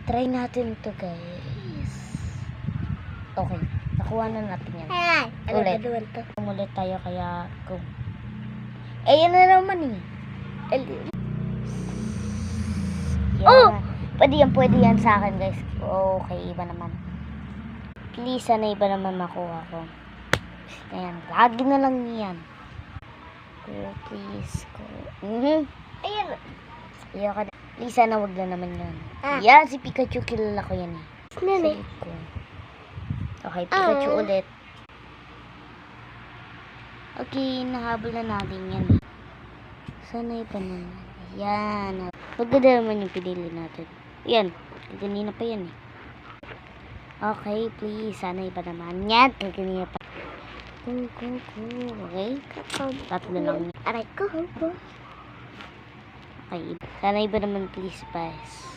Try natin to guys. Okay. Nakuha na natin yan. Ulit. Umulit tayo kaya kung... yan na naman eh. Yan. Pwede yan sa akin guys. Okay, iba naman. Please, sana iba naman makuha ko. Ayan, lagi na lang yan. Go, please, go. Ayan. Ayoko na. Please, sana wag na naman yan. Yan, si Pikachu, kilala ko yan eh. Salit ko. Okay, Pikachu ulit. Okay, nahabol na natin yan eh. Sana iba naman. Yan. Maganda naman yung pinili natin. Yan. Kanina pa yan eh. Okay, please. Sana iba naman. Yan. Kanina pa. Go. Okay. Tatlo lang. Aray ko. Okay. Sana iba naman please, guys.